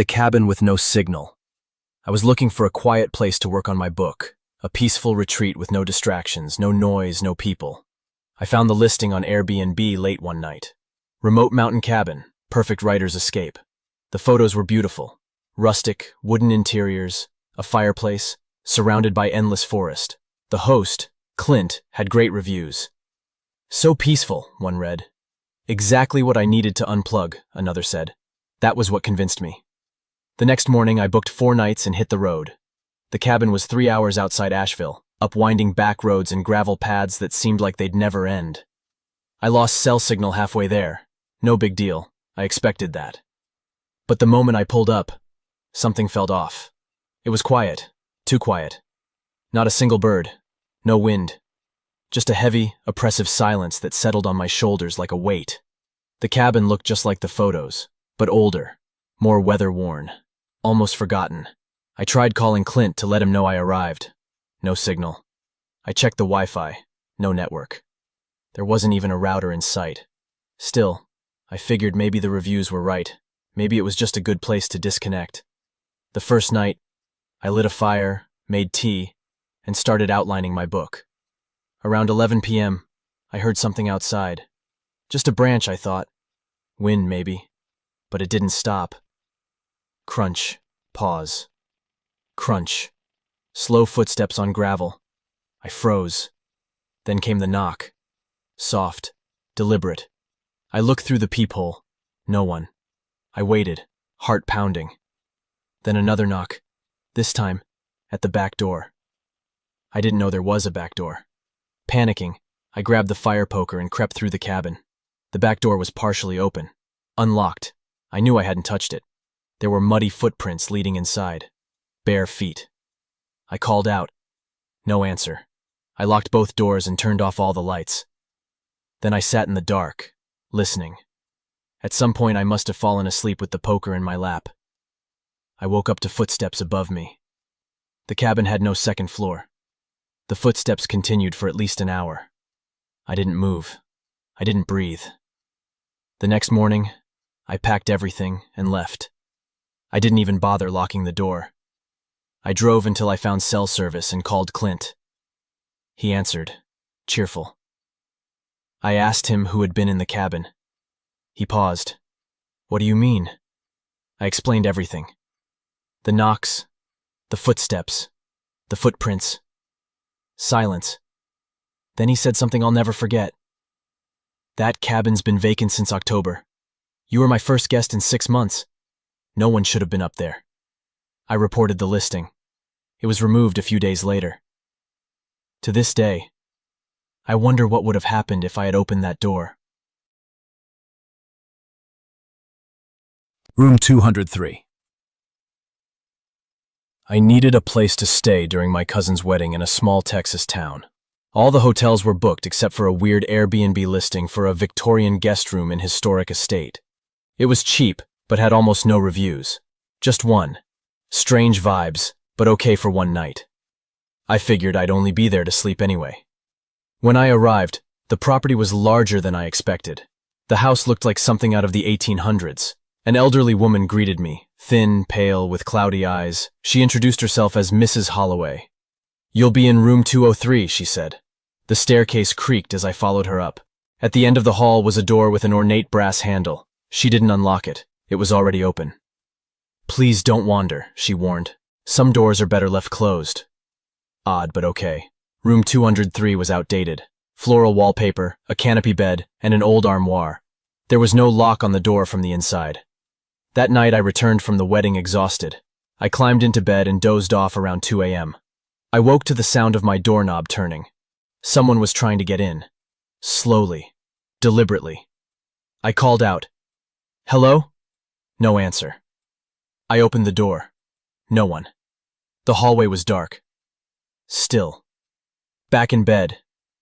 The cabin with no signal. I was looking for a quiet place to work on my book, a peaceful retreat with no distractions, no noise, no people. I found the listing on Airbnb late one night. Remote mountain cabin, perfect writer's escape. The photos were beautiful. Rustic, wooden interiors, a fireplace, surrounded by endless forest. The host, Clint, had great reviews. So peaceful, one read. Exactly what I needed to unplug, another said. That was what convinced me. The next morning, I booked 4 nights and hit the road. The cabin was 3 hours outside Asheville, up winding back roads and gravel paths that seemed like they'd never end. I lost cell signal halfway there. No big deal. I expected that. But the moment I pulled up, something felt off. It was quiet. Too quiet. Not a single bird. No wind. Just a heavy, oppressive silence that settled on my shoulders like a weight. The cabin looked just like the photos, but older, more weather-worn, almost forgotten. I tried calling Clint to let him know I arrived. No signal. I checked the Wi-Fi. No network. There wasn't even a router in sight. Still, I figured maybe the reviews were right. Maybe it was just a good place to disconnect. The first night, I lit a fire, made tea, and started outlining my book. Around 11 p.m., I heard something outside. Just a branch, I thought. Wind, maybe. But it didn't stop. Crunch. Pause. Crunch. Slow footsteps on gravel. I froze. Then came the knock. Soft. Deliberate. I looked through the peephole. No one. I waited, heart pounding. Then another knock. This time, at the back door. I didn't know there was a back door. Panicking, I grabbed the fire poker and crept through the cabin. The back door was partially open. Unlocked. I knew I hadn't touched it. There were muddy footprints leading inside. Bare feet. I called out. No answer. I locked both doors and turned off all the lights. Then I sat in the dark, listening. At some point I must have fallen asleep with the poker in my lap. I woke up to footsteps above me. The cabin had no second floor. The footsteps continued for at least an hour. I didn't move. I didn't breathe. The next morning, I packed everything and left. I didn't even bother locking the door. I drove until I found cell service and called Clint. He answered, cheerful. I asked him who had been in the cabin. He paused. What do you mean? I explained everything. The knocks, the footsteps, the footprints. Silence. Then he said something I'll never forget. That cabin's been vacant since October. You were my first guest in 6 months. No one should have been up there. I reported the listing. It was removed a few days later. To this day, I wonder what would have happened if I had opened that door. Room 203. I needed a place to stay during my cousin's wedding in a small Texas town. All the hotels were booked except for a weird Airbnb listing for a Victorian guest room in historic estate. It was cheap, but had almost no reviews. Just one. Strange vibes, but okay for one night. I figured I'd only be there to sleep anyway. When I arrived, the property was larger than I expected. The house looked like something out of the 1800s. An elderly woman greeted me, thin, pale, with cloudy eyes. She introduced herself as Mrs. Holloway. You'll be in room 203, she said. The staircase creaked as I followed her up. At the end of the hall was a door with an ornate brass handle. She didn't unlock it. It was already open. Please don't wander, she warned. Some doors are better left closed. Odd, but okay. Room 203 was outdated. Floral wallpaper, a canopy bed, and an old armoire. There was no lock on the door from the inside. That night I returned from the wedding exhausted. I climbed into bed and dozed off around 2 a.m. I woke to the sound of my doorknob turning. Someone was trying to get in. Slowly. Deliberately. I called out. Hello? No answer. I opened the door. No one. The hallway was dark. Still. Back in bed,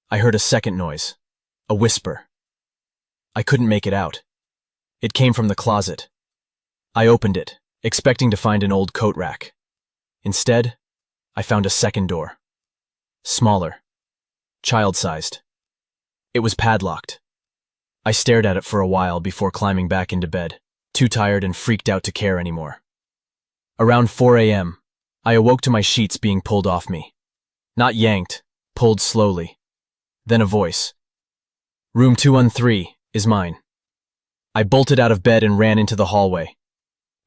I heard a second noise. A whisper. I couldn't make it out. It came from the closet. I opened it, expecting to find an old coat rack. Instead, I found a second door. Smaller. Child-sized. It was padlocked. I stared at it for a while before climbing back into bed, too tired and freaked out to care anymore. Around 4 a.m., I awoke to my sheets being pulled off me. Not yanked, pulled slowly. Then a voice. "Room 213 is mine." I bolted out of bed and ran into the hallway.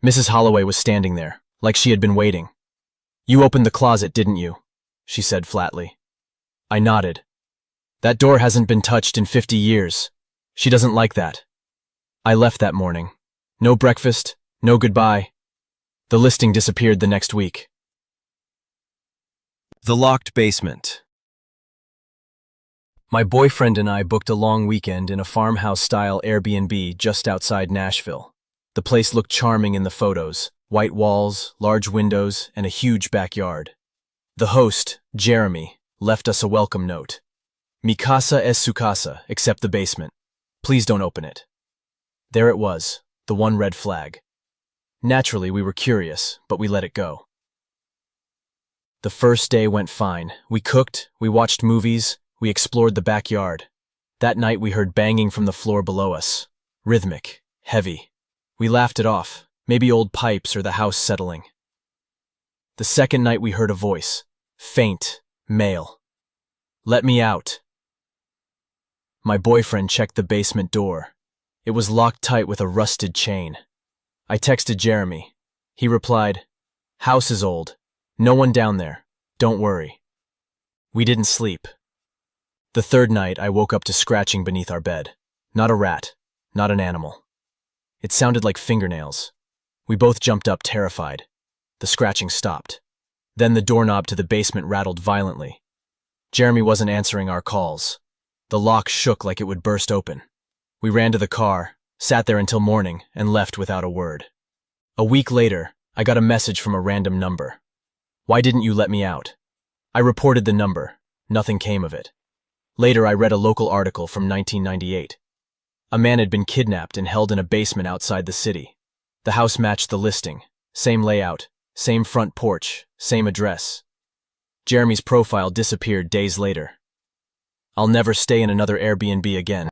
Mrs. Holloway was standing there, like she had been waiting. "You opened the closet, didn't you?" she said flatly. I nodded. "That door hasn't been touched in 50 years. She doesn't like that." I left that morning. No breakfast, no goodbye. The listing disappeared the next week. The locked basement. My boyfriend and I booked a long weekend in a farmhouse-style Airbnb just outside Nashville. The place looked charming in the photos: white walls, large windows, and a huge backyard. The host, Jeremy, left us a welcome note. "Mi casa es su casa, except the basement. Please don't open it." There it was, the one red flag. Naturally, we were curious, but we let it go. The first day went fine. We cooked, we watched movies, we explored the backyard. That night we heard banging from the floor below us. Rhythmic, heavy. We laughed it off, maybe old pipes or the house settling. The second night we heard a voice, faint, male. "Let me out." My boyfriend checked the basement door. It was locked tight with a rusted chain. I texted Jeremy. He replied, "House is old. No one down there. Don't worry." We didn't sleep. The third night I woke up to scratching beneath our bed. Not a rat, not an animal. It sounded like fingernails. We both jumped up, terrified. The scratching stopped. Then the doorknob to the basement rattled violently. Jeremy wasn't answering our calls. The lock shook like it would burst open. We ran to the car, sat there until morning, and left without a word. A week later, I got a message from a random number. "Why didn't you let me out?" I reported the number. Nothing came of it. Later, I read a local article from 1998. A man had been kidnapped and held in a basement outside the city. The house matched the listing. Same layout, same front porch, same address. Jeremy's profile disappeared days later. I'll never stay in another Airbnb again.